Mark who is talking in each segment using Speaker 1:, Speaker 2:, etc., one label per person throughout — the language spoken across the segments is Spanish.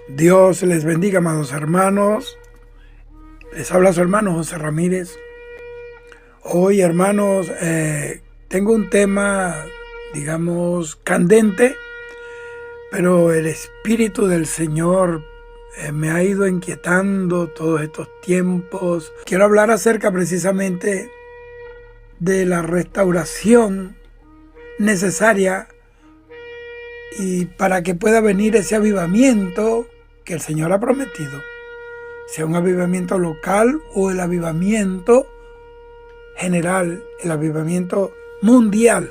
Speaker 1: Dios les bendiga, amados hermanos. Les habla su hermano José Ramírez. Hoy, hermanos, tengo un tema, digamos, candente, pero el Espíritu del Señor me ha ido inquietando todos estos tiempos. Quiero hablar acerca precisamente de la restauración necesaria y para que pueda venir ese avivamiento que el Señor ha prometido, sea un avivamiento local o el avivamiento general, el avivamiento mundial,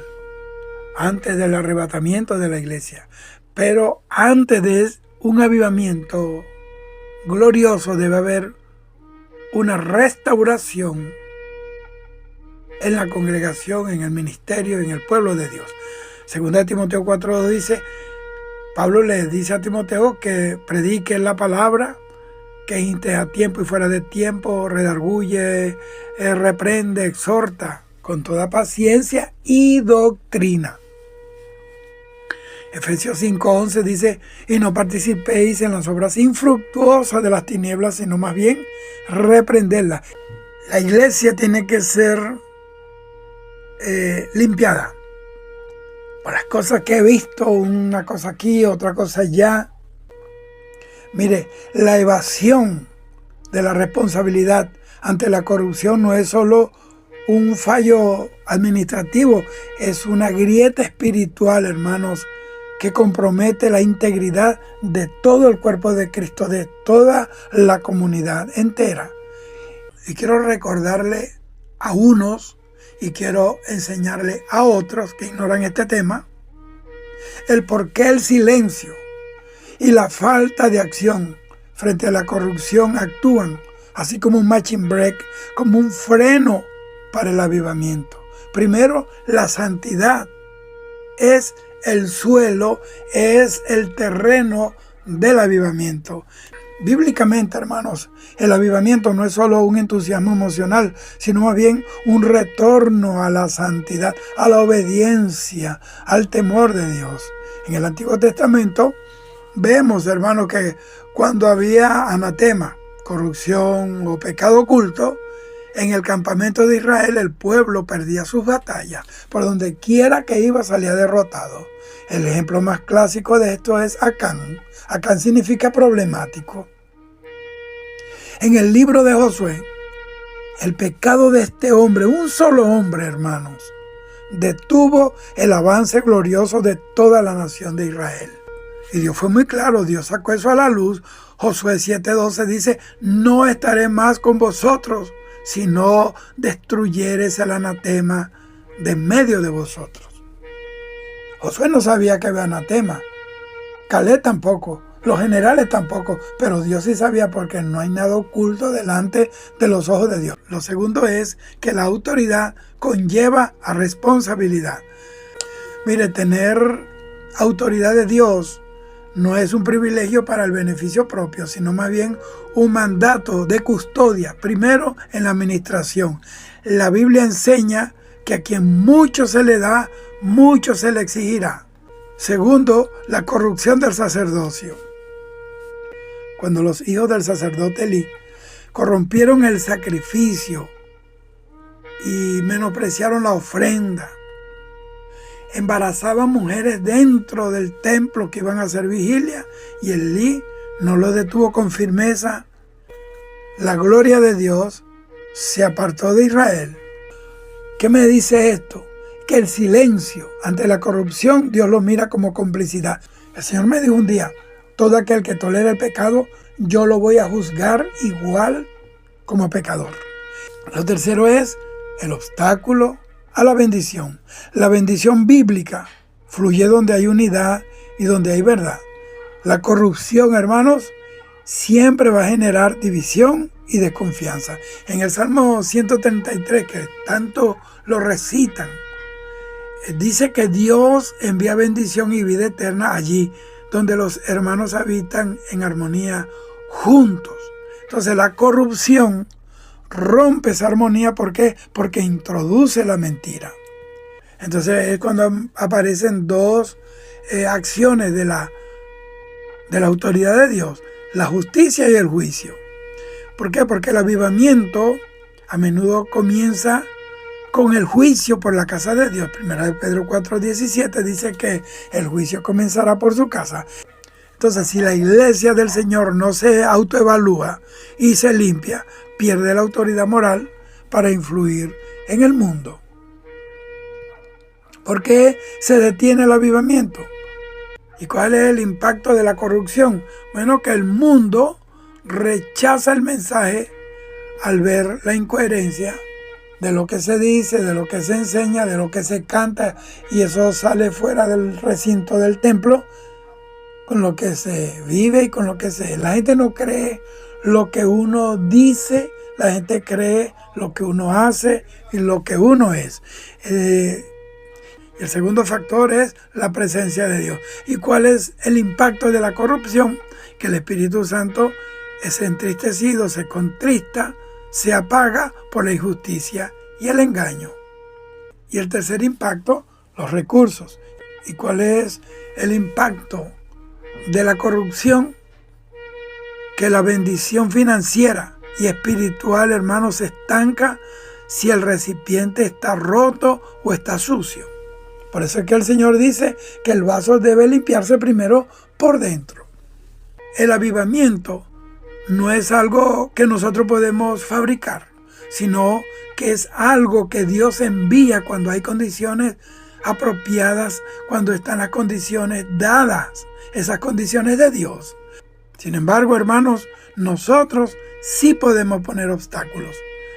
Speaker 1: antes del arrebatamiento de la iglesia. Pero antes de un avivamiento glorioso debe haber una restauración en la congregación, en el ministerio, en el pueblo de Dios. Segunda de Timoteo 4:2 dice, Pablo le dice a Timoteo que predique la palabra, que inste a tiempo y fuera de tiempo, redarguye, reprende, exhorta con toda paciencia y doctrina. Efesios 5:11 dice, y no participéis en las obras infructuosas de las tinieblas, sino más bien reprenderlas. La iglesia tiene que ser limpiada por las cosas que he visto, una cosa aquí, otra cosa allá. Mire, la evasión de la responsabilidad ante la corrupción no es solo un fallo administrativo, es una grieta espiritual, hermanos, que compromete la integridad de todo el cuerpo de Cristo, de toda la comunidad entera. Y quiero recordarle a unos y quiero enseñarle a otros que ignoran este tema el por qué el silencio y la falta de acción frente a la corrupción actúan así como un matching break, como un freno para el avivamiento. Primero, la santidad es el suelo, es el terreno del avivamiento. Bíblicamente, hermanos, el avivamiento no es solo un entusiasmo emocional, sino más bien un retorno a la santidad, a la obediencia, al temor de Dios. En el Antiguo Testamento vemos, hermanos, que cuando había anatema, corrupción o pecado oculto, en el campamento de Israel el pueblo perdía sus batallas. Por donde quiera que iba salía derrotado. El ejemplo más clásico de esto es Acán. Acán significa problemático. En el libro de Josué, el pecado de este hombre, un solo hombre, hermanos, detuvo el avance glorioso de toda la nación de Israel. Y Dios fue muy claro, Dios sacó eso a la luz. Josué 7:12 dice, no estaré más con vosotros, si no destruyeres el anatema de en medio de vosotros. Josué no sabía que había anatema, Caleb tampoco, los generales tampoco, pero Dios sí sabía porque no hay nada oculto delante de los ojos de Dios. Lo segundo es que la autoridad conlleva a responsabilidad. Mire, tener autoridad de Dios no es un privilegio para el beneficio propio, sino más bien un mandato de custodia, primero en la administración. La Biblia enseña que a quien mucho se le da, mucho se le exigirá. Segundo, la corrupción del sacerdocio. Cuando los hijos del sacerdote Elí corrompieron el sacrificio y menospreciaron la ofrenda, embarazaban mujeres dentro del templo que iban a hacer vigilia y Elí no lo detuvo con firmeza. La gloria de Dios se apartó de Israel. ¿Qué me dice esto? Que el silencio ante la corrupción Dios lo mira como complicidad. El Señor me dijo un día, todo aquel que tolera el pecado, yo lo voy a juzgar igual como pecador. Lo tercero es el obstáculo a la bendición. La bendición bíblica fluye donde hay unidad y donde hay verdad. La corrupción, hermanos, siempre va a generar división y desconfianza. En el Salmo 133, que tanto lo recitan, dice que Dios envía bendición y vida eterna allí donde los hermanos habitan en armonía juntos. Entonces la corrupción rompe esa armonía. ¿Por qué? Porque introduce la mentira. Entonces es cuando aparecen dos acciones de la de la autoridad de Dios, la justicia y el juicio. ¿Por qué? Porque el avivamiento a menudo comienza con el juicio por la casa de Dios. Primera de Pedro 4:17 dice que el juicio comenzará por su casa. Entonces, si la iglesia del Señor no se autoevalúa y se limpia, pierde la autoridad moral para influir en el mundo. ¿Por qué se detiene el avivamiento? ¿Y cuál es el impacto de la corrupción? Bueno, que el mundo rechaza el mensaje al ver la incoherencia de lo que se dice, de lo que se enseña, de lo que se canta, y eso sale fuera del recinto del templo, con lo que se vive y con lo que se... La gente no cree lo que uno dice, la gente cree lo que uno hace y lo que uno es. El segundo factor es la presencia de Dios. ¿Y cuál es el impacto de la corrupción? Que el Espíritu Santo es entristecido, se contrista, se apaga por la injusticia y el engaño. Y el tercer impacto, los recursos. ¿Y cuál es el impacto de la corrupción? Que la bendición financiera y espiritual, hermanos, se estanca si el recipiente está roto o está sucio. Por eso es que el Señor dice que el vaso debe limpiarse primero por dentro. El avivamiento no es algo que nosotros podemos fabricar, sino que es algo que Dios envía cuando hay condiciones apropiadas, cuando están las condiciones dadas, esas condiciones de Dios. Sin embargo, hermanos, nosotros sí podemos poner obstáculos.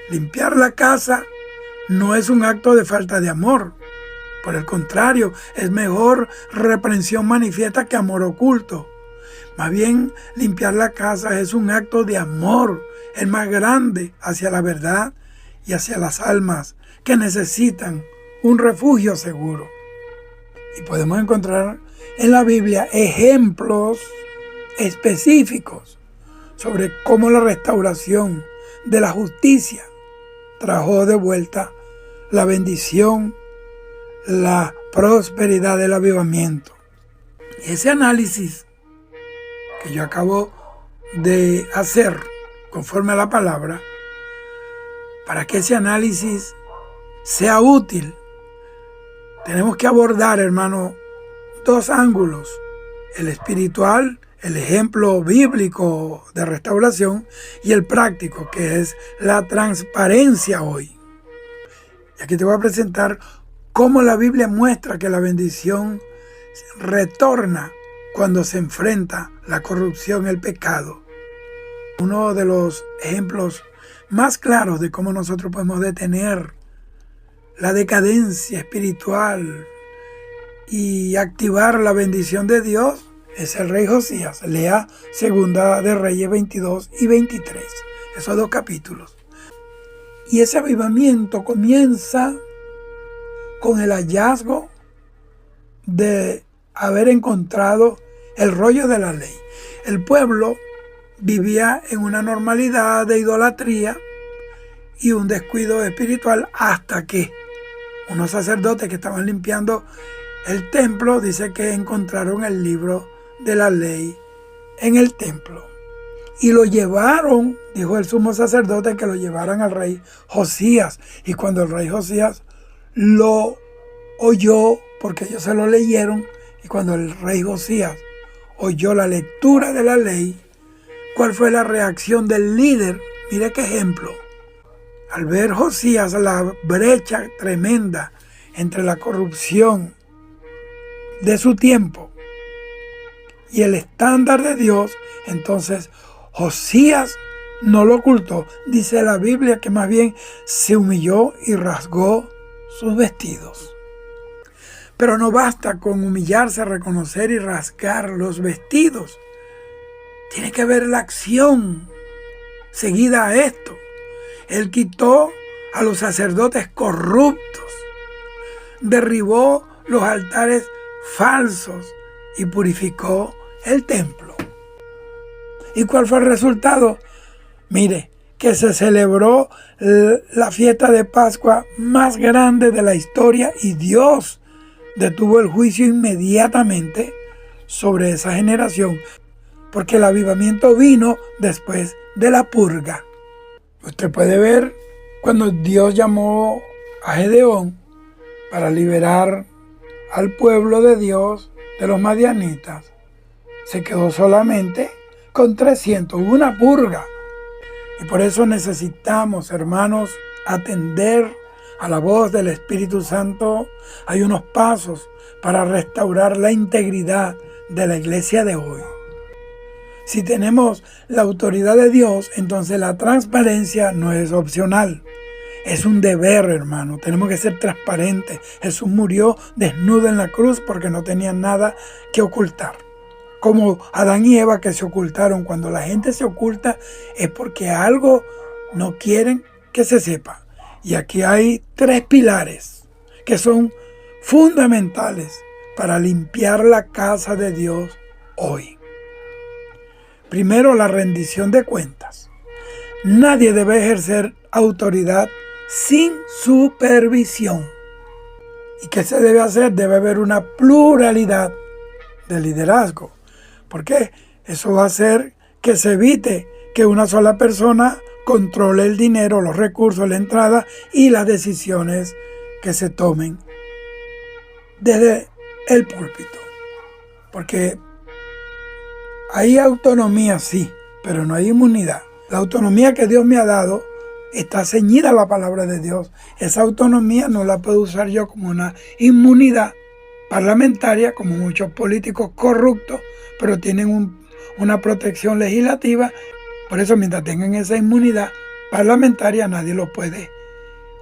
Speaker 1: Limpiar la casa no es un acto de falta de amor. Por el contrario, es mejor reprensión manifiesta que amor oculto. Más bien, limpiar la casa es un acto de amor, el más grande hacia la verdad y hacia las almas que necesitan un refugio seguro. Y podemos encontrar en la Biblia ejemplos específicos sobre cómo la restauración de la justicia trajo de vuelta la bendición, la prosperidad del avivamiento. Y ese análisis que yo acabo de hacer conforme a la palabra, para que ese análisis sea útil, tenemos que abordar, hermano, dos ángulos: el espiritual, el ejemplo bíblico de restauración, y el práctico, que es la transparencia hoy. Y aquí te voy a presentar cómo la Biblia muestra que la bendición retorna cuando se enfrenta la corrupción, el pecado. Uno de los ejemplos más claros de cómo nosotros podemos detener la decadencia espiritual y activar la bendición de Dios es el rey Josías. Lea Segunda de Reyes 22 y 23, esos dos capítulos. Y ese avivamiento comienza con el hallazgo de haber encontrado el rollo de la ley. El pueblo vivía en una normalidad de idolatría y un descuido espiritual, hasta que unos sacerdotes que estaban limpiando el templo, dice que encontraron el libro de la ley en el templo. Y lo llevaron, dijo el sumo sacerdote, que lo llevaran al rey Josías. Y cuando el rey Josías lo oyó, porque ellos se lo leyeron, y cuando el rey Josías oyó la lectura de la ley, ¿cuál fue la reacción del líder? Mire qué ejemplo. Al ver Josías la brecha tremenda entre la corrupción de su tiempo y el estándar de Dios, entonces Josías no lo ocultó. Dice la Biblia que más bien se humilló y rasgó sus vestidos. Pero no basta con humillarse, reconocer y rasgar los vestidos. Tiene que haber la acción seguida a esto. Él quitó a los sacerdotes corruptos, derribó los altares falsos y purificó el templo. ¿Y cuál fue el resultado? Mire, que se celebró la fiesta de Pascua más grande de la historia, y Dios detuvo el juicio inmediatamente sobre esa generación. porque el avivamiento vino después de la purga. Usted puede ver cuando Dios llamó a Gedeón para liberar al pueblo de Dios de los madianitas. Se quedó solamente con 300, hubo una purga. Y por eso necesitamos, hermanos, atender a la voz del Espíritu Santo. Hay unos pasos para restaurar la integridad de la iglesia de hoy. Si tenemos la autoridad de Dios, entonces la transparencia no es opcional. Es un deber, hermano. Tenemos que ser transparentes. Jesús murió desnudo en la cruz porque no tenía nada que ocultar. Como Adán y Eva que se ocultaron. Cuando la gente se oculta es porque algo no quieren que se sepa. Y aquí hay 3 pilares que son fundamentales para limpiar la casa de Dios hoy. Primero, la rendición de cuentas. Nadie debe ejercer autoridad sin supervisión. ¿Y qué se debe hacer? Debe haber una pluralidad de liderazgo. ¿Por qué? Eso va a hacer que se evite que una sola persona controle el dinero, los recursos, la entrada y las decisiones que se tomen desde el púlpito. Porque hay autonomía, sí, pero no hay inmunidad. La autonomía que Dios me ha dado está ceñida a la palabra de Dios. Esa autonomía no la puedo usar yo como una inmunidad parlamentaria, como muchos políticos corruptos, pero tienen una protección legislativa. Por eso, mientras tengan esa inmunidad parlamentaria, nadie los puede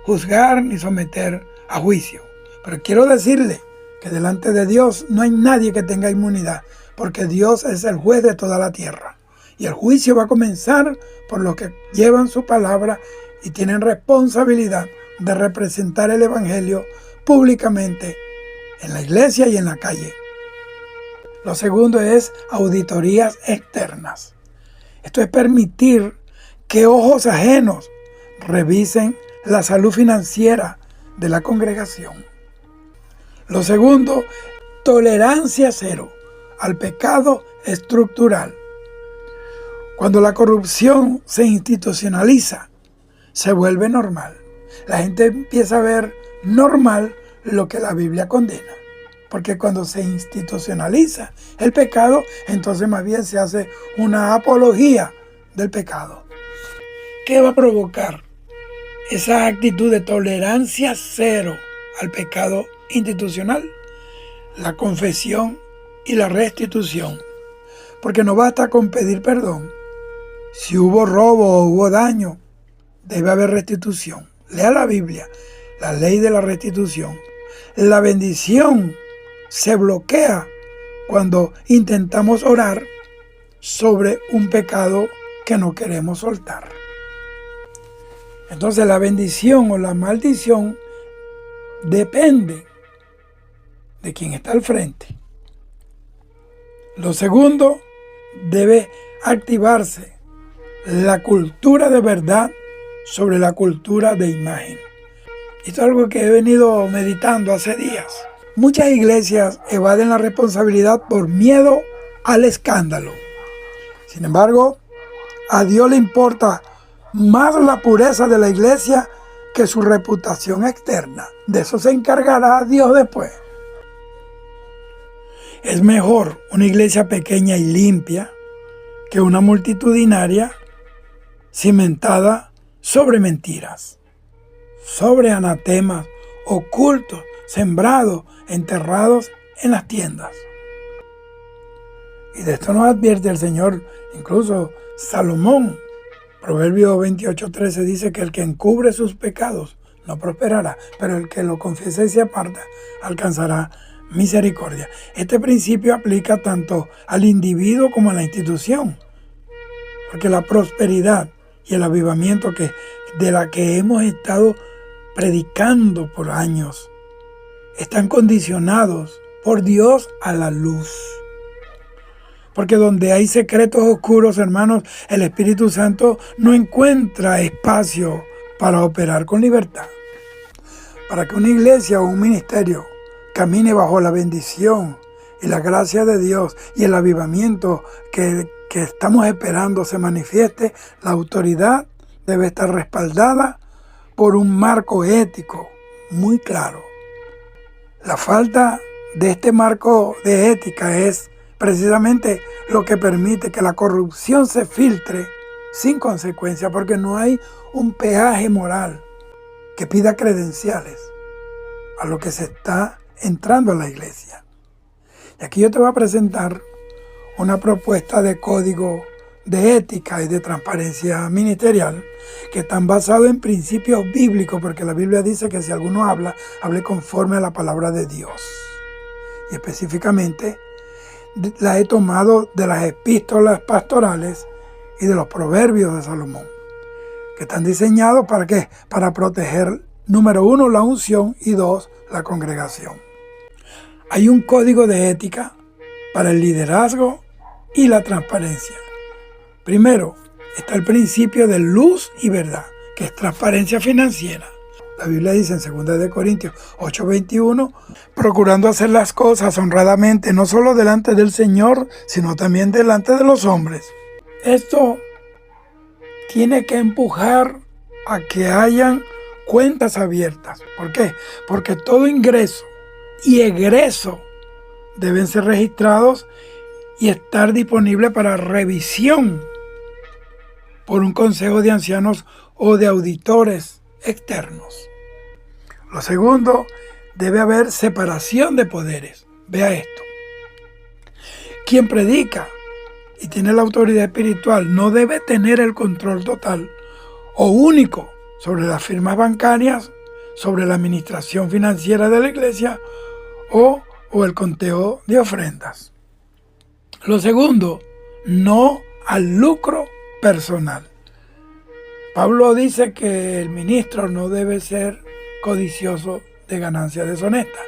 Speaker 1: juzgar ni someter a juicio. Pero quiero decirle que delante de Dios no hay nadie que tenga inmunidad, porque Dios es el juez de toda la tierra. Y el juicio va a comenzar por los que llevan su palabra y tienen responsabilidad de representar el Evangelio públicamente en la iglesia y en la calle. Lo segundo es auditorías externas. Esto es permitir que ojos ajenos revisen la salud financiera de la congregación. Lo segundo, tolerancia cero al pecado estructural. Cuando la corrupción se institucionaliza, se vuelve normal. La gente empieza a ver normal lo que la Biblia condena. Porque cuando se institucionaliza el pecado, entonces más bien se hace una apología del pecado. ¿Qué va a provocar esa actitud de tolerancia cero al pecado institucional? La confesión y la restitución. Porque no basta con pedir perdón. Si hubo robo o hubo daño, debe haber restitución. Lea la Biblia, la ley de la restitución. La bendición se bloquea cuando intentamos orar sobre un pecado que no queremos soltar. Entonces la bendición o la maldición depende de quien está al frente. Lo segundo, debe activarse la cultura de verdad sobre la cultura de imagen. Esto es algo que he venido meditando hace días. Muchas iglesias evaden la responsabilidad por miedo al escándalo. Sin embargo, a Dios le importa más la pureza de la iglesia que su reputación externa. De eso se encargará Dios después. Es mejor una iglesia pequeña y limpia que una multitudinaria cimentada sobre mentiras, sobre anatemas ocultos, sembrados, enterrados en las tiendas. Y de esto nos advierte el Señor, incluso Salomón. Proverbio 28:13 dice que el que encubre sus pecados no prosperará, pero el que lo confiese y se aparta alcanzará misericordia. Este principio aplica tanto al individuo como a la institución, porque la prosperidad y el avivamiento de la que hemos estado predicando por años están condicionados por Dios a la luz. Porque donde hay secretos oscuros, hermanos, el Espíritu Santo no encuentra espacio para operar con libertad. Para que una iglesia o un ministerio camine bajo la bendición y la gracia de Dios y el avivamiento que que estamos esperando se manifieste, la autoridad debe estar respaldada por un marco ético muy claro. La falta de este marco de ética es precisamente lo que permite que la corrupción se filtre sin consecuencia, porque no hay un peaje moral que pida credenciales a lo que se está entrando a la iglesia. Y aquí yo te voy a presentar una propuesta de código de ética y de transparencia ministerial que están basados en principios bíblicos, porque la Biblia dice que si alguno habla, hable conforme a la palabra de Dios. Y específicamente la he tomado de las epístolas pastorales y de los proverbios de Salomón, que están diseñados ¿para qué? Para proteger, número 1, la unción y 2, la congregación. Hay un código de ética para el liderazgo y la transparencia. Primero, está el principio de luz y verdad, que es transparencia financiera. La Biblia dice en 2 Corintios 8:21, procurando hacer las cosas honradamente, no solo delante del Señor, sino también delante de los hombres. Esto tiene que empujar a que hayan cuentas abiertas. ¿Por qué? Porque todo ingreso y egreso deben ser registrados y estar disponibles para revisión por un consejo de ancianos o de auditores externos. Lo segundo, debe haber separación de poderes. Vea esto. Quien predica y tiene la autoridad espiritual no debe tener el control total o único sobre las firmas bancarias, sobre la administración financiera de la iglesia o el conteo de ofrendas. Lo segundo, no al lucro personal. Pablo dice que el ministro no debe ser codicioso de ganancias deshonestas.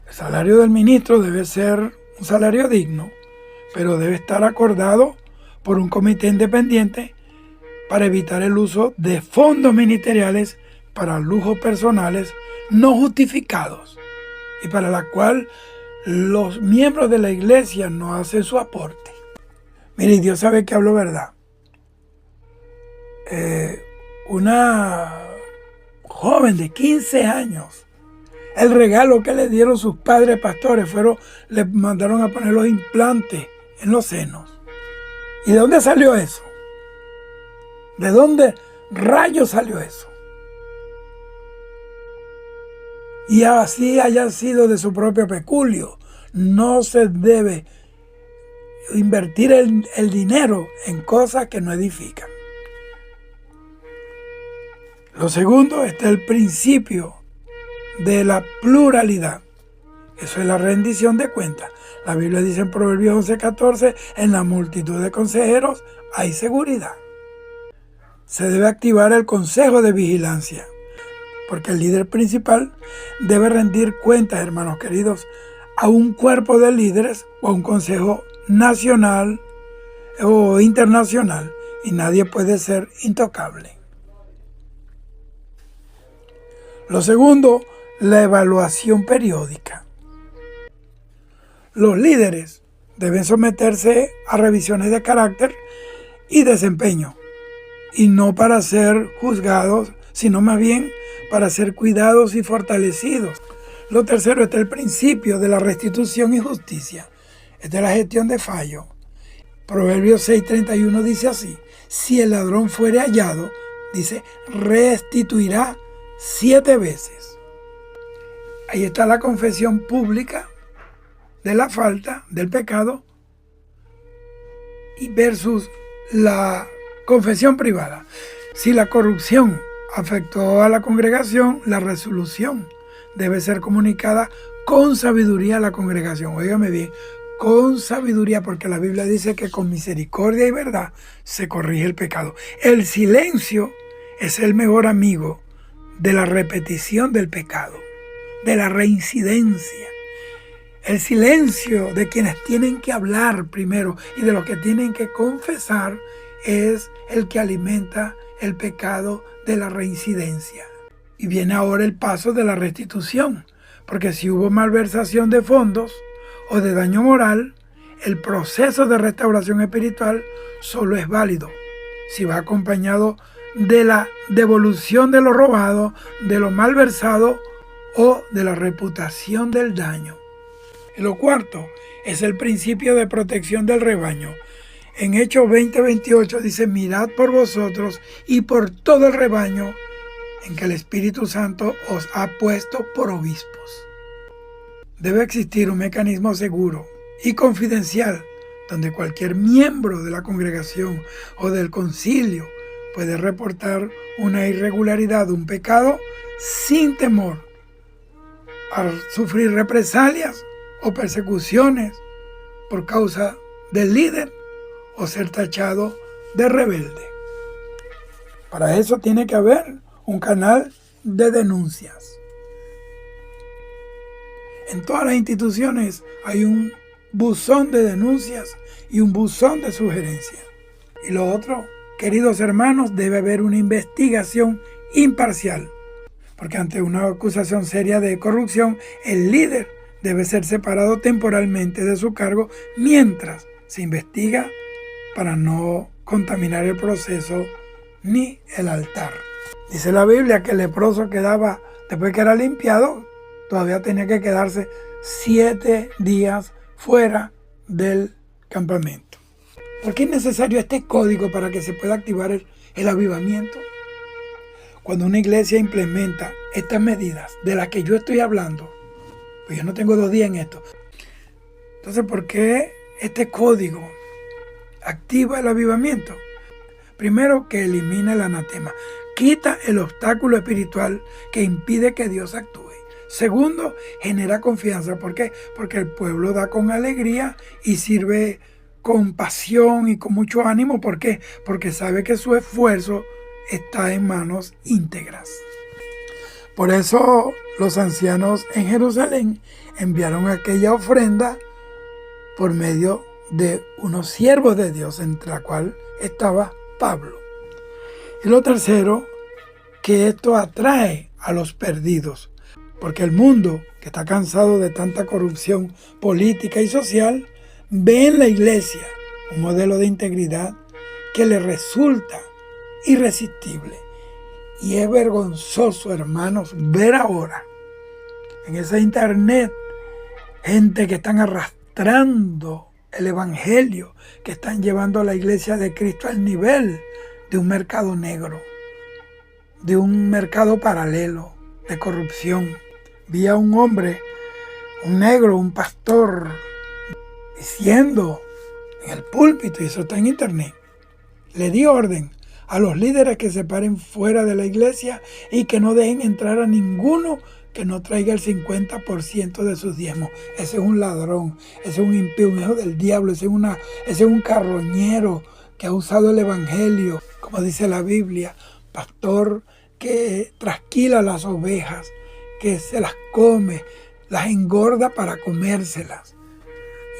Speaker 1: El salario del ministro debe ser un salario digno, pero debe estar acordado por un comité independiente para evitar el uso de fondos ministeriales para lujos personales no justificados y para la cual los miembros de la iglesia no hacen su aporte. Mire, Dios sabe que hablo verdad. Una joven de 15 años, el regalo que le dieron sus padres pastores le mandaron a poner los implantes en los senos. ¿Y de dónde salió eso? ¿De dónde rayos salió eso? Y así haya sido de su propio peculio. No se debe invertir el dinero en cosas que no edifican. Lo segundo está el principio de la pluralidad. Eso es la rendición de cuentas. La Biblia dice en Proverbios 11:14, en la multitud de consejeros hay seguridad. Se debe activar el consejo de vigilancia, porque el líder principal debe rendir cuentas, hermanos queridos, a un cuerpo de líderes o a un consejo nacional o internacional, y nadie puede ser intocable. Lo segundo, la evaluación periódica. Los líderes deben someterse a revisiones de carácter y desempeño, y no para ser juzgados, sino más bien para ser cuidados y fortalecidos. Lo tercero está el principio de la restitución y justicia. Esta es la gestión de fallo. Proverbios 6:31 dice así: si el ladrón fuere hallado, dice, restituirá 7 veces. Ahí está la confesión pública de la falta, del pecado, y versus la confesión privada. Si la corrupción afectó a la congregación, la resolución debe ser comunicada con sabiduría a la congregación. Óigame bien, con sabiduría, porque la Biblia dice que con misericordia y verdad se corrige el pecado. El silencio es el mejor amigo de la repetición del pecado, de la reincidencia. El silencio de quienes tienen que hablar primero y de los que tienen que confesar es el que alimenta el pecado de la reincidencia. Y viene ahora el paso de la restitución, porque si hubo malversación de fondos o de daño moral, el proceso de restauración espiritual solo es válido si va acompañado de la devolución de lo robado, de lo malversado o de la reputación del daño. Y lo cuarto es el principio de protección del rebaño. En Hechos 20:28 dice: mirad por vosotros y por todo el rebaño en que el Espíritu Santo os ha puesto por obispos. Debe existir un mecanismo seguro y confidencial donde cualquier miembro de la congregación o del concilio puede reportar una irregularidad, un pecado, sin temor a sufrir represalias o persecuciones por causa del líder o ser tachado de rebelde. Para eso tiene que haber un canal de denuncias. En todas las instituciones hay un buzón de denuncias y un buzón de sugerencias. Y lo otro, queridos hermanos, debe haber una investigación imparcial, porque ante una acusación seria de corrupción, el líder debe ser separado temporalmente de su cargo mientras se investiga para no contaminar el proceso ni el altar. Dice la Biblia que el leproso quedaba, después que era limpiado, todavía tenía que quedarse 7 días fuera del campamento. ¿Por qué es necesario este código para que se pueda activar el avivamiento? Cuando una iglesia implementa estas medidas de las que yo estoy hablando, pues yo no tengo 2 días en esto. Entonces, ¿por qué este código activa el avivamiento? Primero, que elimina el anatema, quita el obstáculo espiritual que impide que Dios actúe. Segundo, genera confianza. ¿Por qué? Porque el pueblo da con alegría y sirve con pasión y con mucho ánimo. ¿Por qué? Porque sabe que su esfuerzo está en manos íntegras. Por eso los ancianos en Jerusalén enviaron aquella ofrenda por medio de unos siervos de Dios, entre la cual estaba Pablo. Y lo tercero, que esto atrae a los perdidos, porque el mundo, que está cansado de tanta corrupción política y social, ve en la iglesia un modelo de integridad que le resulta irresistible. Y es vergonzoso, hermanos, ver ahora en esa internet gente que están arrastrando el evangelio, que están llevando a la iglesia de Cristo al nivel de un mercado negro, de un mercado paralelo de corrupción. Vi a un hombre, un negro, un pastor, diciendo en el púlpito, y eso está en internet, le di orden a los líderes que se paren fuera de la iglesia y que no dejen entrar a ninguno que no traiga el 50% de sus diezmos. Ese es un ladrón, ese es un impío, un hijo del diablo, ese es un carroñero que ha usado el evangelio, como dice la Biblia, pastor que trasquila las ovejas, que se las come, las engorda para comérselas.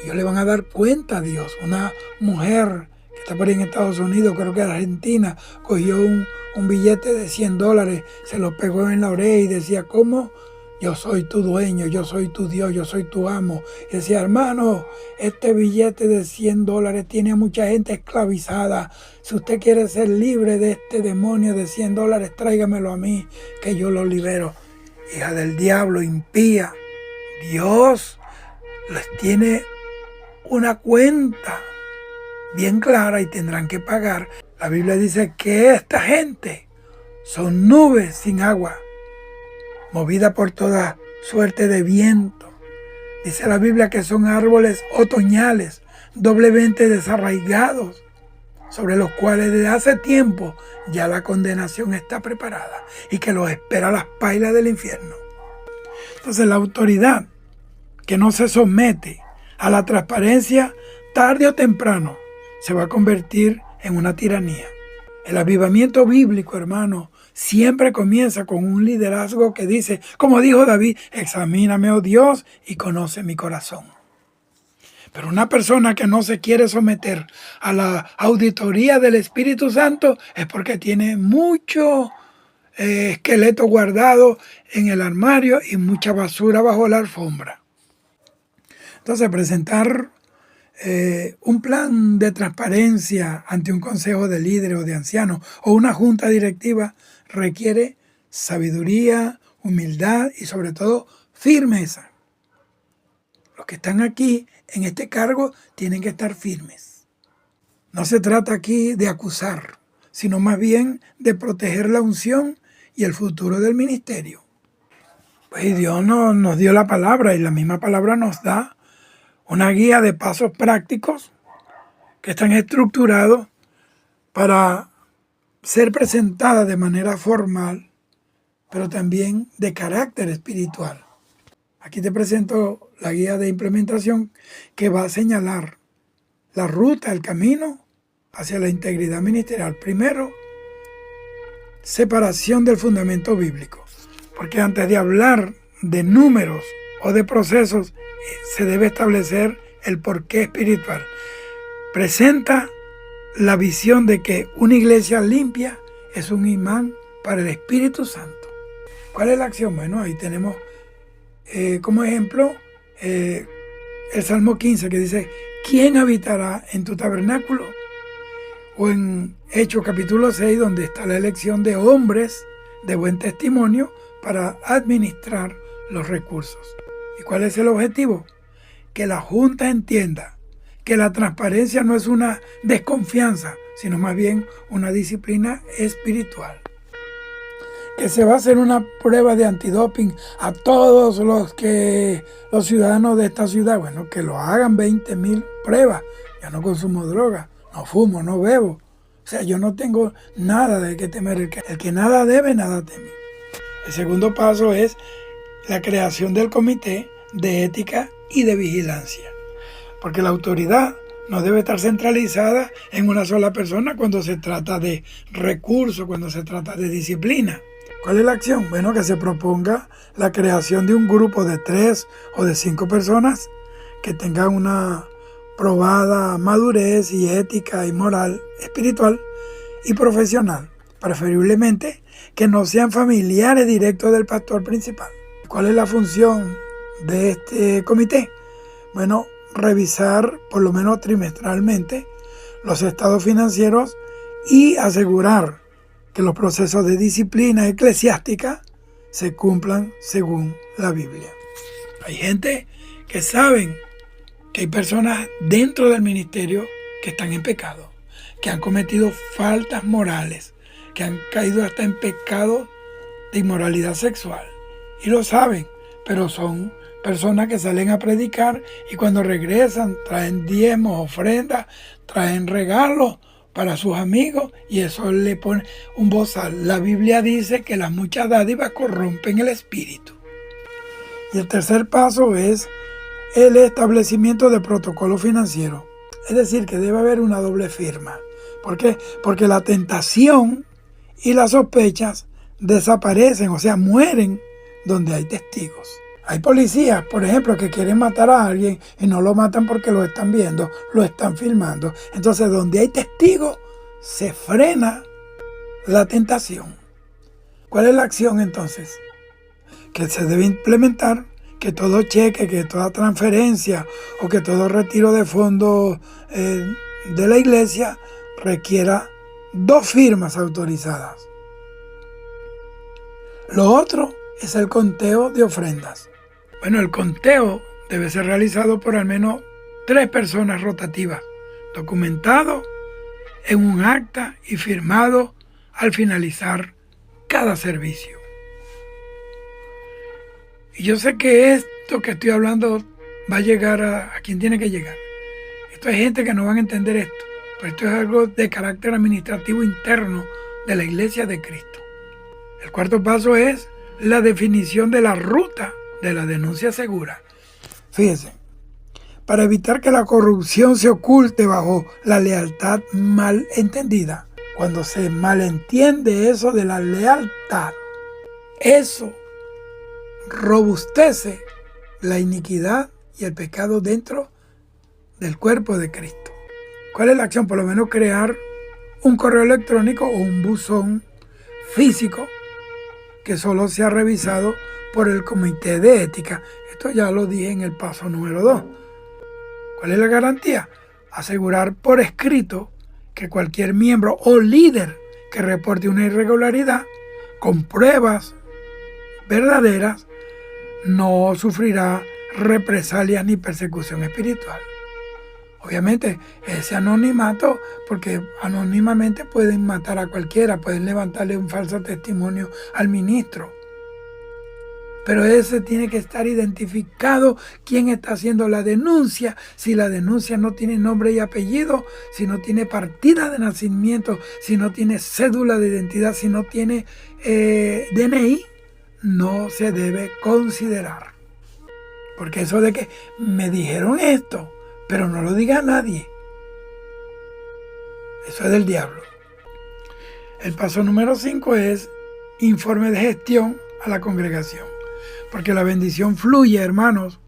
Speaker 1: Y ellos le van a dar cuenta a Dios. Una mujer que está por ahí en Estados Unidos, creo que en Argentina, cogió un billete de $100, se lo pegó en la oreja y decía: ¿cómo? Yo soy tu dueño, yo soy tu Dios, yo soy tu amo. Y decía: hermano, este billete de $100 tiene a mucha gente esclavizada. Si usted quiere ser libre de este demonio de $100, tráigamelo a mí, que yo lo libero. Hija del diablo, impía. Dios les tiene una cuenta bien clara y tendrán que pagar. La Biblia dice que esta gente son nubes sin agua, movida por toda suerte de viento. Dice la Biblia que son árboles otoñales, doblemente desarraigados, sobre los cuales desde hace tiempo ya la condenación está preparada y que los espera las pailas del infierno. Entonces la autoridad que no se somete a la transparencia, tarde o temprano, se va a convertir en una tiranía. El avivamiento bíblico, hermano, siempre comienza con un liderazgo que dice, como dijo David: examíname, oh Dios, y conoce mi corazón. Pero una persona que no se quiere someter a la auditoría del Espíritu Santo es porque tiene mucho esqueleto guardado en el armario y mucha basura bajo la alfombra. Entonces, presentar un plan de transparencia ante un consejo de líderes o de ancianos o una junta directiva requiere sabiduría, humildad y sobre todo firmeza. Los que están aquí en este cargo tienen que estar firmes. No se trata aquí de acusar, sino más bien de proteger la unción y el futuro del ministerio. Pues Dios nos dio la palabra y la misma palabra nos da una guía de pasos prácticos que están estructurados para ser presentadas de manera formal, pero también de carácter espiritual. Aquí te presento la guía de implementación que va a señalar la ruta, el camino hacia la integridad ministerial. Primero, separación del fundamento bíblico, porque antes de hablar de números o de procesos, se debe establecer el porqué espiritual. Presenta la visión de que una iglesia limpia es un imán para el Espíritu Santo. ¿Cuál es la acción? Bueno, ahí tenemos como ejemplo el Salmo 15 que dice: ¿quién habitará en tu tabernáculo? O en Hechos capítulo 6, donde está la elección de hombres de buen testimonio para administrar los recursos. ¿Y cuál es el objetivo? Que la Junta entienda que la transparencia no es una desconfianza, sino más bien una disciplina espiritual. Que se va a hacer una prueba de antidoping a todos los ciudadanos de esta ciudad. Bueno, que lo hagan 20,000 pruebas. Yo no consumo droga, no fumo, no bebo. O sea, yo no tengo nada de qué temer. El que nada debe, nada teme. El segundo paso es la creación del comité de ética y de vigilancia. Porque la autoridad no debe estar centralizada en una sola persona cuando se trata de recursos, cuando se trata de disciplina. ¿Cuál es la acción? Bueno, que se proponga la creación de un grupo de 3 o de 5 personas que tengan una probada madurez y ética y moral, espiritual y profesional, preferiblemente que no sean familiares directos del pastor principal. ¿Cuál es la función de este comité? Bueno, revisar por lo menos trimestralmente los estados financieros y asegurar que los procesos de disciplina eclesiástica se cumplan según la Biblia. Hay gente que saben que hay personas dentro del ministerio que están en pecado, que han cometido faltas morales, que han caído hasta en pecado de inmoralidad sexual. Y lo saben, pero son personas que salen a predicar y cuando regresan traen diezmos, ofrendas, traen regalos para sus amigos y eso le pone un bozal. La Biblia dice que las muchas dádivas corrompen el espíritu. Y el tercer paso es el establecimiento de protocolo financiero. Es decir, que debe haber una doble firma. ¿Por qué? Porque la tentación y las sospechas desaparecen, o sea, mueren donde hay testigos. Hay policías, por ejemplo, que quieren matar a alguien y no lo matan porque lo están viendo, lo están filmando. Entonces, donde hay testigos, se frena la tentación. ¿Cuál es la acción entonces? Que se debe implementar que todo cheque, que toda transferencia o que todo retiro de fondos de la iglesia requiera 2 firmas autorizadas. Lo otro es el conteo de ofrendas. Bueno, el conteo debe ser realizado por al menos 3 personas rotativas, documentado en un acta y firmado al finalizar cada servicio. Y yo sé que esto que estoy hablando va a llegar a quien tiene que llegar. Esto hay gente que no van a entender esto, pero esto es algo de carácter administrativo interno de la Iglesia de Cristo. El cuarto paso es la definición de la ruta de la denuncia segura. Fíjense, para evitar que la corrupción se oculte bajo la lealtad mal entendida, cuando se malentiende eso de la lealtad, eso robustece la iniquidad y el pecado dentro del cuerpo de Cristo. ¿Cuál es la acción? Por lo menos crear un correo electrónico o un buzón físico que solo sea revisado por el comité de ética. Esto ya lo dije en el paso número 2. ¿Cuál es la garantía? Asegurar por escrito que cualquier miembro o líder que reporte una irregularidad con pruebas verdaderas no sufrirá represalias ni persecución espiritual. Obviamente, ese anonimato, porque anónimamente pueden matar a cualquiera, pueden levantarle un falso testimonio al ministro. Pero ese tiene que estar identificado quién está haciendo la denuncia. Si la denuncia no tiene nombre y apellido, si no tiene partida de nacimiento, si no tiene cédula de identidad, si no tiene DNI, no se debe considerar. Porque eso de que me dijeron esto, pero no lo diga a nadie, eso es del diablo. El paso número 5 es informe de gestión a la congregación. Porque la bendición fluye, hermanos,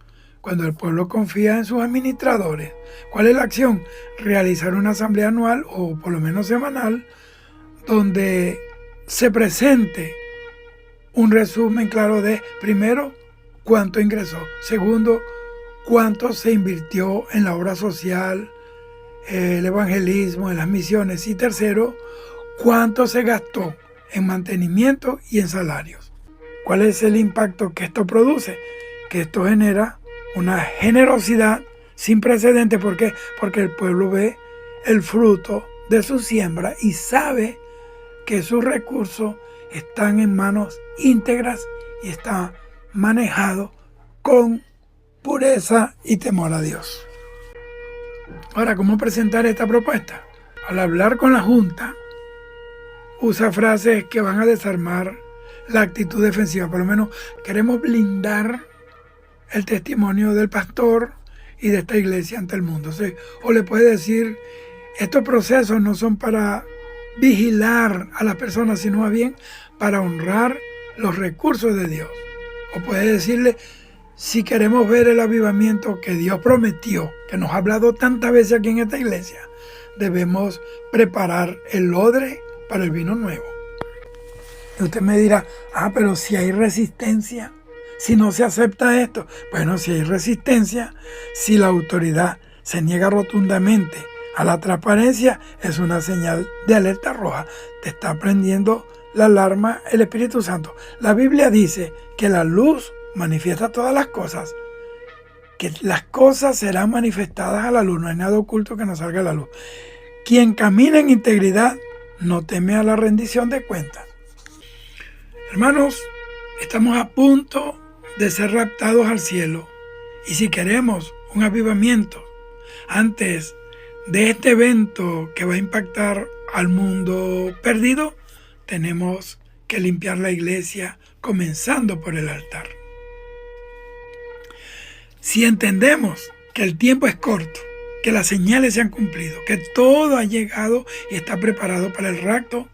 Speaker 1: cuando el pueblo confía en sus administradores. ¿Cuál es la acción? Realizar una asamblea anual o por lo menos semanal donde se presente un resumen claro de, primero, cuánto ingresó. Segundo, cuánto se invirtió en la obra social, el evangelismo, en las misiones. Y tercero, cuánto se gastó en mantenimiento y en salarios. ¿Cuál es el impacto que esto produce? Que esto genera una generosidad sin precedentes. ¿Por qué? Porque el pueblo ve el fruto de su siembra y sabe que sus recursos están en manos íntegras y están manejados con pureza y temor a Dios. Ahora, ¿cómo presentar esta propuesta? Al hablar con la Junta, usa frases que van a desarmar la actitud defensiva. Por lo menos queremos blindar el testimonio del pastor y de esta iglesia ante el mundo. O le puede decir, estos procesos no son para vigilar a las personas, sino más bien para honrar los recursos de Dios. O puede decirle, si queremos ver el avivamiento que Dios prometió, que nos ha hablado tantas veces aquí en esta iglesia, debemos preparar el odre para el vino nuevo. Y usted me dirá, pero si hay resistencia, si no se acepta esto. Bueno, si hay resistencia, si la autoridad se niega rotundamente a la transparencia, es una señal de alerta roja. Te está prendiendo la alarma el Espíritu Santo. La Biblia dice que la luz manifiesta todas las cosas, que las cosas serán manifestadas a la luz. No hay nada oculto que no salga a la luz. Quien camina en integridad no teme a la rendición de cuentas. Hermanos, estamos a punto de ser raptados al cielo. Y si queremos un avivamiento antes de este evento que va a impactar al mundo perdido, tenemos que limpiar la iglesia comenzando por el altar. Si entendemos que el tiempo es corto, que las señales se han cumplido, que todo ha llegado y está preparado para el rapto,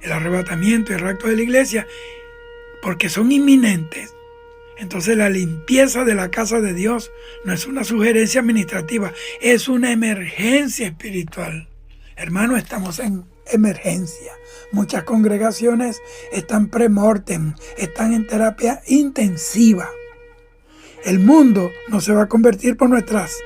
Speaker 1: el arrebatamiento y el rapto de la iglesia, porque son inminentes, entonces la limpieza de la casa de Dios no es una sugerencia administrativa, es una emergencia espiritual. Hermano, estamos en emergencia. Muchas congregaciones están pre-mortem, están en terapia intensiva. El mundo no se va a convertir por nuestras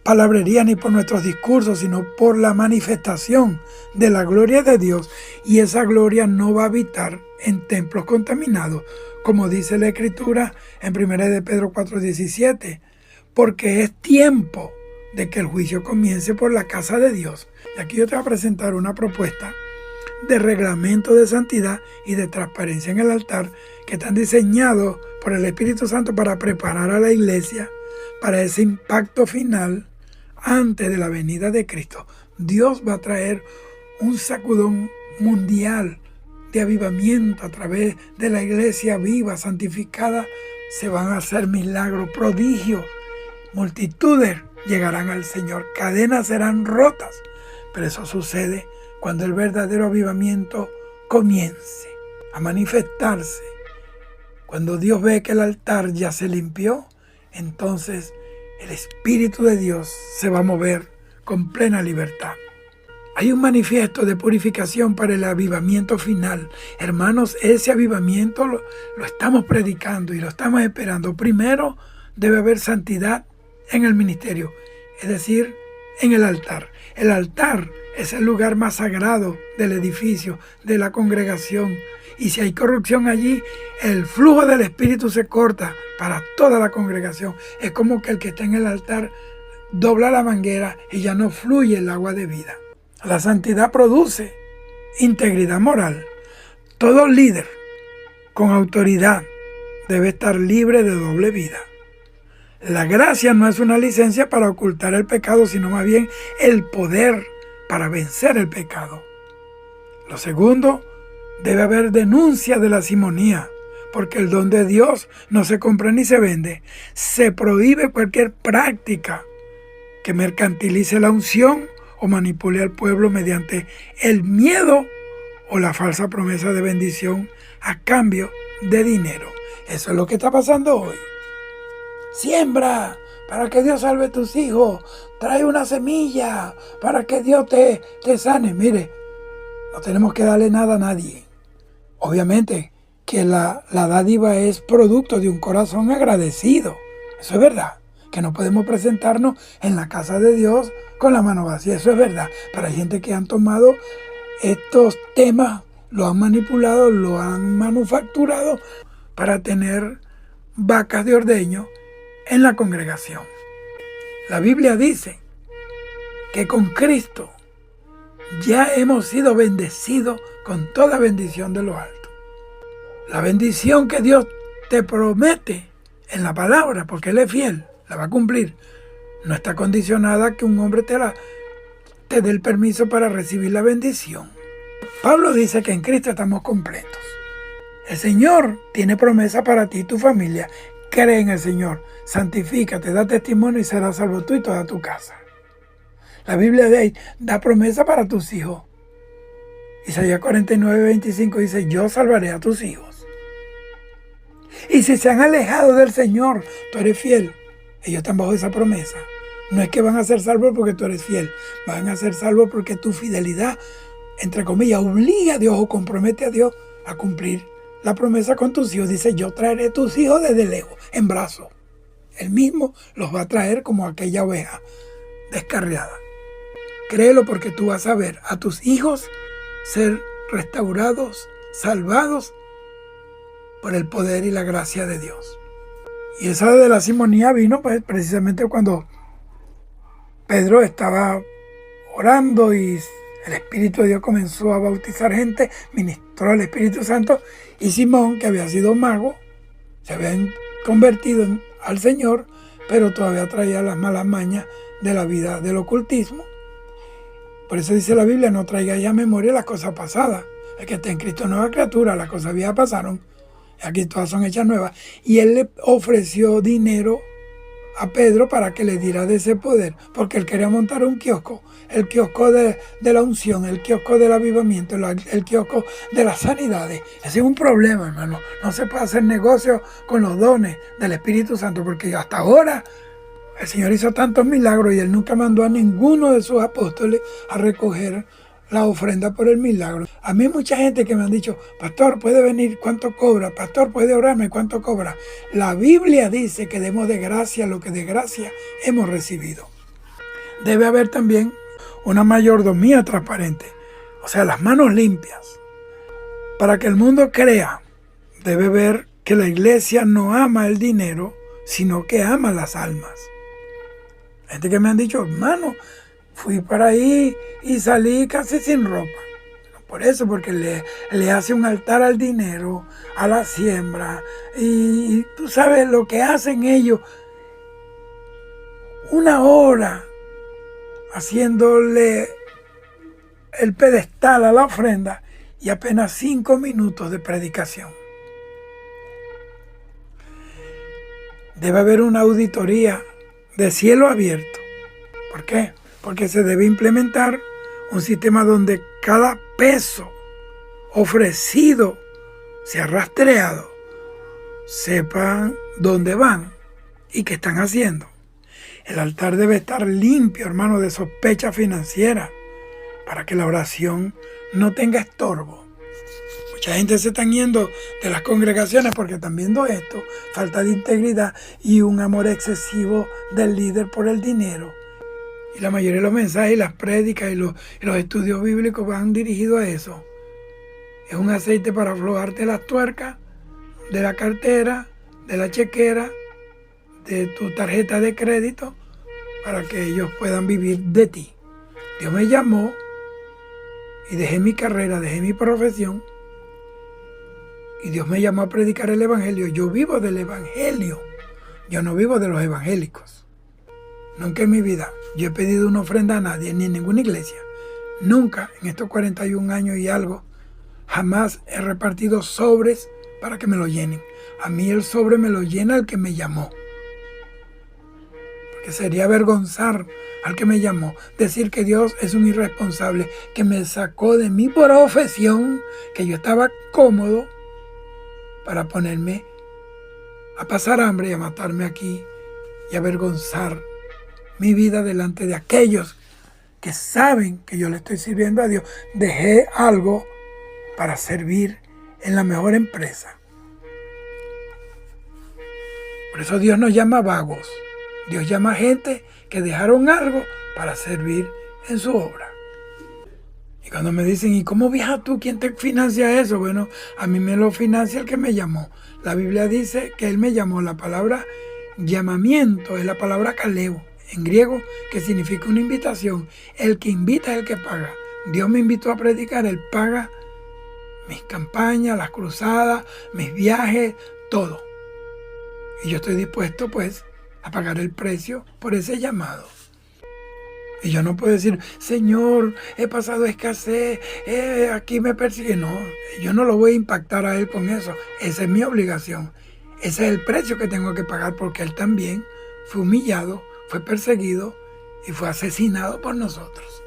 Speaker 1: palabrería ni por nuestros discursos, sino por la manifestación de la gloria de Dios. Y esa gloria no va a habitar en templos contaminados, como dice la Escritura en 1 de Pedro 4:17, porque es tiempo de que el juicio comience por la casa de Dios. Y aquí yo te voy a presentar una propuesta de reglamento de santidad y de transparencia en el altar que están diseñados por el Espíritu Santo para preparar a la iglesia para ese impacto final antes de la venida de Cristo. Dios va a traer un sacudón mundial de avivamiento a través de la iglesia viva, santificada. Se van a hacer milagros, prodigios, multitudes llegarán al Señor, cadenas serán rotas, pero eso sucede cuando el verdadero avivamiento comience a manifestarse. Cuando Dios ve que el altar ya se limpió, entonces el Espíritu de Dios se va a mover con plena libertad. Hay un manifiesto de purificación para el avivamiento final. Hermanos, ese avivamiento lo estamos predicando y lo estamos esperando. Primero debe haber santidad en el ministerio, es decir, en el altar. El altar es el lugar más sagrado del edificio, de la congregación. Y si hay corrupción allí, el flujo del Espíritu se corta para toda la congregación. Es como que el que está en el altar dobla la manguera y ya no fluye el agua de vida. La santidad produce integridad moral. Todo líder con autoridad debe estar libre de doble vida. La gracia no es una licencia para ocultar el pecado, sino más bien el poder para vencer el pecado. Lo segundo, debe haber denuncia de la simonía, porque el don de Dios no se compra ni se vende. Se prohíbe cualquier práctica que mercantilice la unción o manipule al pueblo mediante el miedo o la falsa promesa de bendición a cambio de dinero. Eso es lo que está pasando hoy. Siembra para que Dios salve a tus hijos. Trae una semilla para que Dios te sane. Mire, no tenemos que darle nada a nadie. Obviamente que la dádiva es producto de un corazón agradecido. Eso es verdad. Que no podemos presentarnos en la casa de Dios con la mano vacía. Eso es verdad. Pero hay gente que han tomado estos temas, lo han manipulado, lo han manufacturado para tener vacas de ordeño en la congregación. La Biblia dice que con Cristo ya hemos sido bendecidos con toda bendición de lo alto. La bendición que Dios te promete en la palabra, porque Él es fiel, la va a cumplir. No está condicionada a que un hombre te dé el permiso para recibir la bendición. Pablo dice que en Cristo estamos completos. El Señor tiene promesa para ti y tu familia. Cree en el Señor, santifícate, da testimonio y serás salvo tú y toda tu casa. La Biblia da promesa para tus hijos. Isaías 49:25 dice, yo salvaré a tus hijos. Y si se han alejado del Señor, tú eres fiel. Ellos están bajo esa promesa. No es que van a ser salvos porque tú eres fiel. Van a ser salvos porque tu fidelidad, entre comillas, obliga a Dios o compromete a Dios a cumplir la promesa con tus hijos. Dice, yo traeré tus hijos desde lejos, en brazos. Él mismo los va a traer como aquella oveja descarriada. Créelo porque tú vas a ver a tus hijos ser restaurados, salvados por el poder y la gracia de Dios. Y esa de la simonía vino pues precisamente cuando Pedro estaba orando y el Espíritu de Dios comenzó a bautizar gente, ministró el Espíritu Santo, y Simón, que había sido mago, se había convertido al Señor, pero todavía traía las malas mañas de la vida del ocultismo. Por eso dice la Biblia, no traiga ya a memoria las cosas pasadas. El que está en Cristo es nueva criatura, las cosas viejas pasaron, aquí todas son hechas nuevas. Y él le ofreció dinero a Pedro para que le diera de ese poder, porque él quería montar un kiosco, el kiosco de la unción, el kiosco del avivamiento, el kiosco de las sanidades. Ese es un problema, hermano. No se puede hacer negocio con los dones del Espíritu Santo, porque hasta ahora el Señor hizo tantos milagros y Él nunca mandó a ninguno de sus apóstoles a recoger la ofrenda por el milagro. A mí mucha gente que me han dicho, pastor, ¿puede venir? ¿Cuánto cobra? Pastor, ¿puede orarme? ¿Cuánto cobra? La Biblia dice que demos de gracia lo que de gracia hemos recibido. Debe haber también una mayordomía transparente, o sea, las manos limpias. Para que el mundo crea, debe ver que la iglesia no ama el dinero, sino que ama las almas. Gente que me han dicho, hermano, fui para ahí y salí casi sin ropa. Por eso, porque le hace un altar al dinero, a la siembra. Y tú sabes lo que hacen ellos. 1 hora haciéndole el pedestal a la ofrenda y apenas 5 minutos de predicación. Debe haber una auditoría de cielo abierto. ¿Por qué? Porque se debe implementar un sistema donde cada peso ofrecido sea rastreado, sepan dónde van y qué están haciendo. El altar debe estar limpio, hermano, de sospecha financiera, para que la oración no tenga estorbo. Mucha gente se están yendo de las congregaciones porque están viendo esto, falta de integridad y un amor excesivo del líder por el dinero. Y la mayoría de los mensajes, las prédicas y los estudios bíblicos van dirigidos a eso. Es un aceite para aflojarte las tuercas de la cartera, de la chequera, de tu tarjeta de crédito, para que ellos puedan vivir de ti. Dios me llamó y dejé mi carrera, dejé mi profesión, y Dios me llamó a predicar el Evangelio. Yo vivo del Evangelio, yo no vivo de los evangélicos. Nunca en mi vida yo he pedido una ofrenda a nadie, ni en ninguna iglesia. Nunca en estos 41 años y algo, jamás he repartido sobres para que me lo llenen. A mí el sobre me lo llena el que me llamó. Porque sería avergonzar al que me llamó, decir que Dios es un irresponsable, que me sacó de mi profesión, que yo estaba cómodo, para ponerme a pasar hambre y a matarme aquí y avergonzar mi vida delante de aquellos que saben que yo le estoy sirviendo a Dios. Dejé algo para servir en la mejor empresa. Por eso Dios nos llama vagos. Dios llama a gente que dejaron algo para servir en su obra. Y cuando me dicen, ¿y cómo viajas tú? ¿Quién te financia eso? Bueno, a mí me lo financia el que me llamó. La Biblia dice que Él me llamó. La palabra llamamiento es la palabra kaleo, en griego, que significa una invitación. El que invita es el que paga. Dios me invitó a predicar, Él paga mis campañas, las cruzadas, mis viajes, todo. Y yo estoy dispuesto, pues, a pagar el precio por ese llamado. Y yo no puedo decir, Señor, he pasado escasez, aquí me persigue. No, yo no lo voy a impactar a Él con eso. Esa es mi obligación. Ese es el precio que tengo que pagar, porque Él también fue humillado, fue perseguido y fue asesinado por nosotros.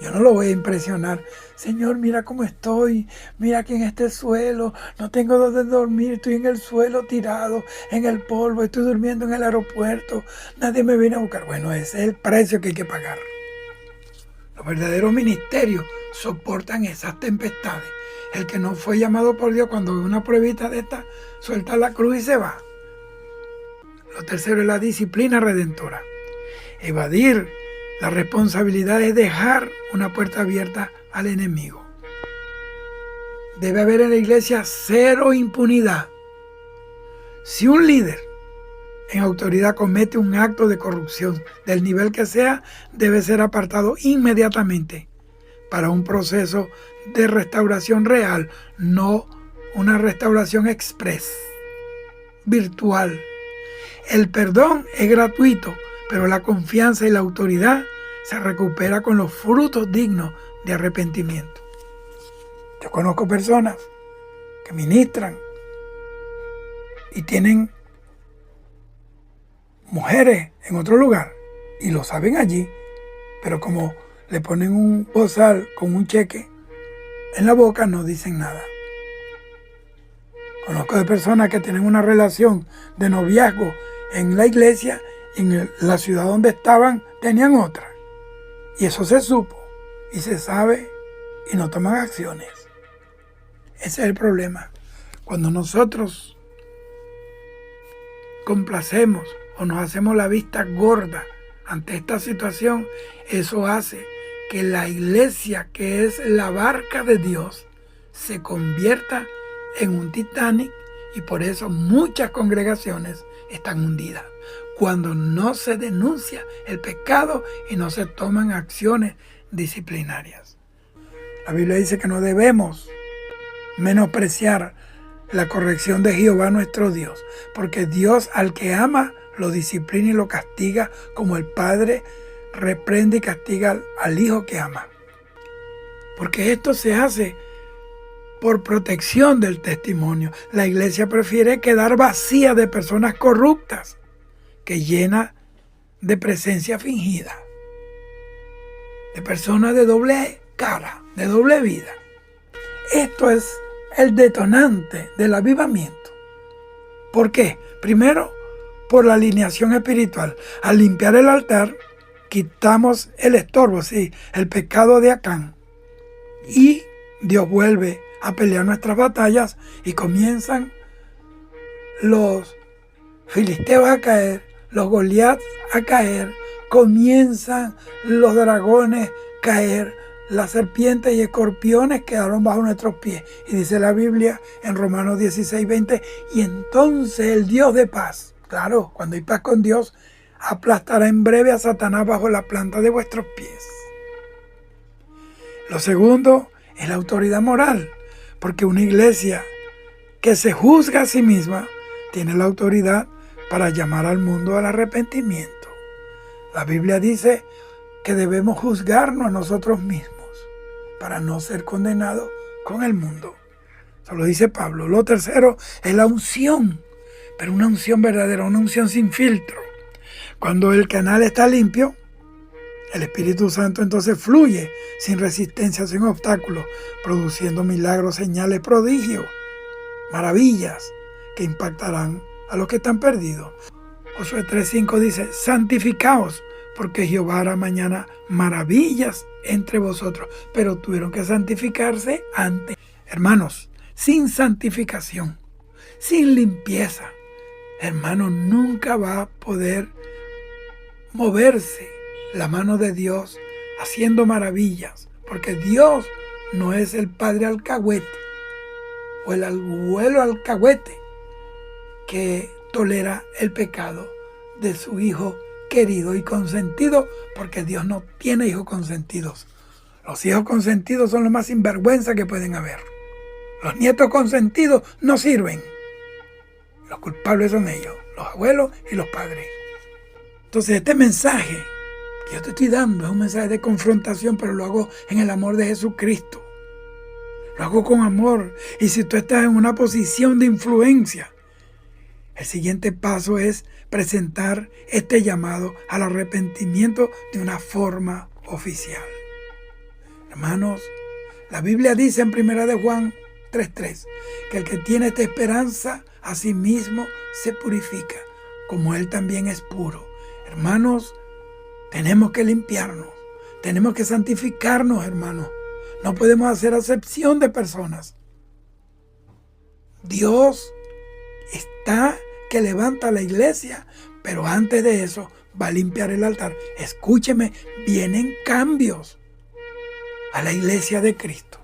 Speaker 1: Yo no lo voy a impresionar. Señor, mira cómo estoy, mira aquí en este suelo, no tengo donde dormir, estoy en el suelo tirado, en el polvo, estoy durmiendo en el aeropuerto, nadie me viene a buscar. Bueno, ese es el precio que hay que pagar. Los verdaderos ministerios soportan esas tempestades. El que no fue llamado por Dios, cuando ve una pruebita de esta, suelta la cruz y se va. Lo tercero es la disciplina redentora. Evadir la responsabilidad es dejar una puerta abierta al enemigo. Debe haber en la iglesia cero impunidad. Si un líder en autoridad comete un acto de corrupción del nivel que sea, debe ser apartado inmediatamente para un proceso de restauración real, no una restauración express, virtual. El perdón es gratuito, pero la confianza y la autoridad se recupera con los frutos dignos de arrepentimiento. Yo conozco personas que ministran y tienen mujeres en otro lugar y lo saben allí, pero como le ponen un bozal con un cheque en la boca, no dicen nada. Conozco de personas que tienen una relación de noviazgo en la iglesia y en la ciudad donde estaban tenían otra. Y eso se supo y se sabe y no toman acciones. Ese es el problema. Cuando nosotros complacemos o nos hacemos la vista gorda ante esta situación, eso hace que la iglesia, que es la barca de Dios, se convierta en un Titanic, y por eso muchas congregaciones están hundidas. Cuando no se denuncia el pecado y no se toman acciones disciplinarias. La Biblia dice que no debemos menospreciar la corrección de Jehová nuestro Dios, porque Dios al que ama lo disciplina y lo castiga, como el Padre reprende y castiga al Hijo que ama. Porque esto se hace por protección del testimonio. La iglesia prefiere quedar vacía de personas corruptas que llena de presencia fingida, de personas de doble cara, de doble vida. Esto es el detonante del avivamiento. ¿Por qué? Primero, por la alineación espiritual. Al limpiar el altar, quitamos el estorbo, sí, el pecado de Acán, y Dios vuelve a pelear nuestras batallas y comienzan los filisteos a caer, los Goliat a caer, comienzan los dragones a caer, las serpientes y escorpiones quedaron bajo nuestros pies. Y dice la Biblia en Romanos 16:20, y entonces el Dios de paz, claro, cuando hay paz con Dios, aplastará en breve a Satanás bajo la planta de vuestros pies. Lo segundo es la autoridad moral, porque una iglesia que se juzga a sí misma tiene la autoridad para llamar al mundo al arrepentimiento. La Biblia dice que debemos juzgarnos a nosotros mismos para no ser condenados con el mundo. Eso lo dice Pablo. Lo tercero es la unción, pero una unción verdadera, una unción sin filtro. Cuando el canal está limpio, el Espíritu Santo entonces fluye sin resistencia, sin obstáculos, produciendo milagros, señales, prodigios, maravillas que impactarán a los que están perdidos. Josué 3:5 dice, santificaos, porque Jehová hará mañana maravillas entre vosotros. Pero tuvieron que santificarse antes. Hermanos, sin santificación, sin limpieza, hermano, nunca va a poder moverse la mano de Dios haciendo maravillas, porque Dios no es el padre alcahuete o el abuelo alcahuete que tolera el pecado de su hijo querido y consentido, porque Dios no tiene hijos consentidos. Los hijos consentidos son lo más sinvergüenza que pueden haber. Los nietos consentidos no sirven. Los culpables son ellos, los abuelos y los padres. Entonces este mensaje que yo te estoy dando es un mensaje de confrontación, pero lo hago en el amor de Jesucristo. Lo hago con amor. Y si tú estás en una posición de influencia, el siguiente paso es presentar este llamado al arrepentimiento de una forma oficial. Hermanos, la Biblia dice en 1 de Juan 3:3 que el que tiene esta esperanza a sí mismo se purifica, como Él también es puro. Hermanos, tenemos que limpiarnos, tenemos que santificarnos, hermanos. No podemos hacer acepción de personas. Dios está que levanta la iglesia, pero antes de eso va a limpiar el altar. Escúcheme, vienen cambios a la iglesia de Cristo.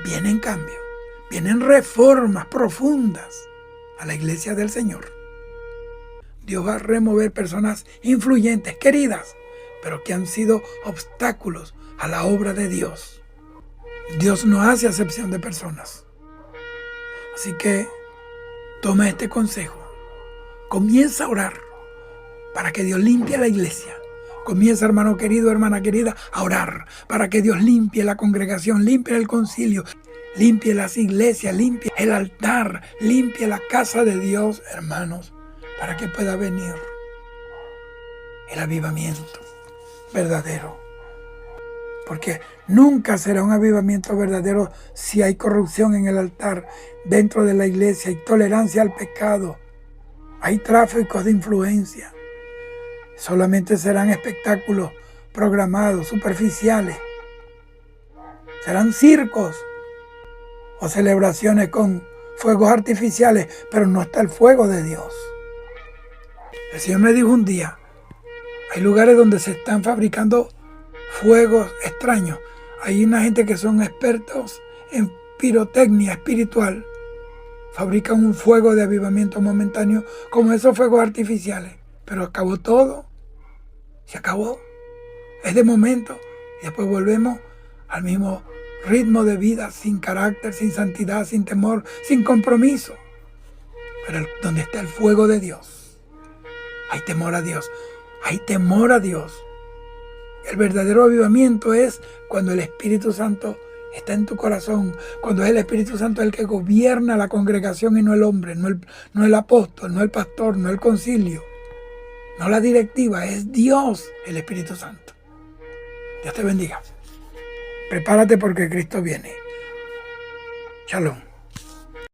Speaker 1: Vienen cambios, vienen reformas profundas a la iglesia del Señor. Dios va a remover personas influyentes, queridas, pero que han sido obstáculos a la obra de Dios. Dios no hace acepción de personas. Así que toma este consejo. Comienza a orar para que Dios limpie la iglesia. Comienza, hermano querido, hermana querida, a orar para que Dios limpie la congregación, limpie el concilio, limpie las iglesias, limpie el altar, limpie la casa de Dios, hermanos, para que pueda venir el avivamiento verdadero. Porque nunca será un avivamiento verdadero si hay corrupción en el altar, dentro de la iglesia, hay tolerancia al pecado, hay tráfico de influencia. Solamente serán espectáculos programados, superficiales. Serán circos o celebraciones con fuegos artificiales, pero no está el fuego de Dios. El Señor me dijo un día, hay lugares donde se están fabricando fuegos extraños. Hay una gente que son expertos en pirotecnia espiritual. Fabrican un fuego de avivamiento momentáneo como esos fuegos artificiales. Pero acabó todo. Se acabó. Es de momento. Y después volvemos al mismo ritmo de vida, sin carácter, sin santidad, sin temor, sin compromiso. Pero donde está el fuego de Dios, hay temor a Dios. Hay temor a Dios. El verdadero avivamiento es cuando el Espíritu Santo está en tu corazón, cuando es el Espíritu Santo el que gobierna la congregación y no el hombre, no el apóstol, no el pastor, no el concilio, no la directiva, es Dios, el Espíritu Santo. Dios te bendiga. Prepárate porque Cristo viene. Shalom.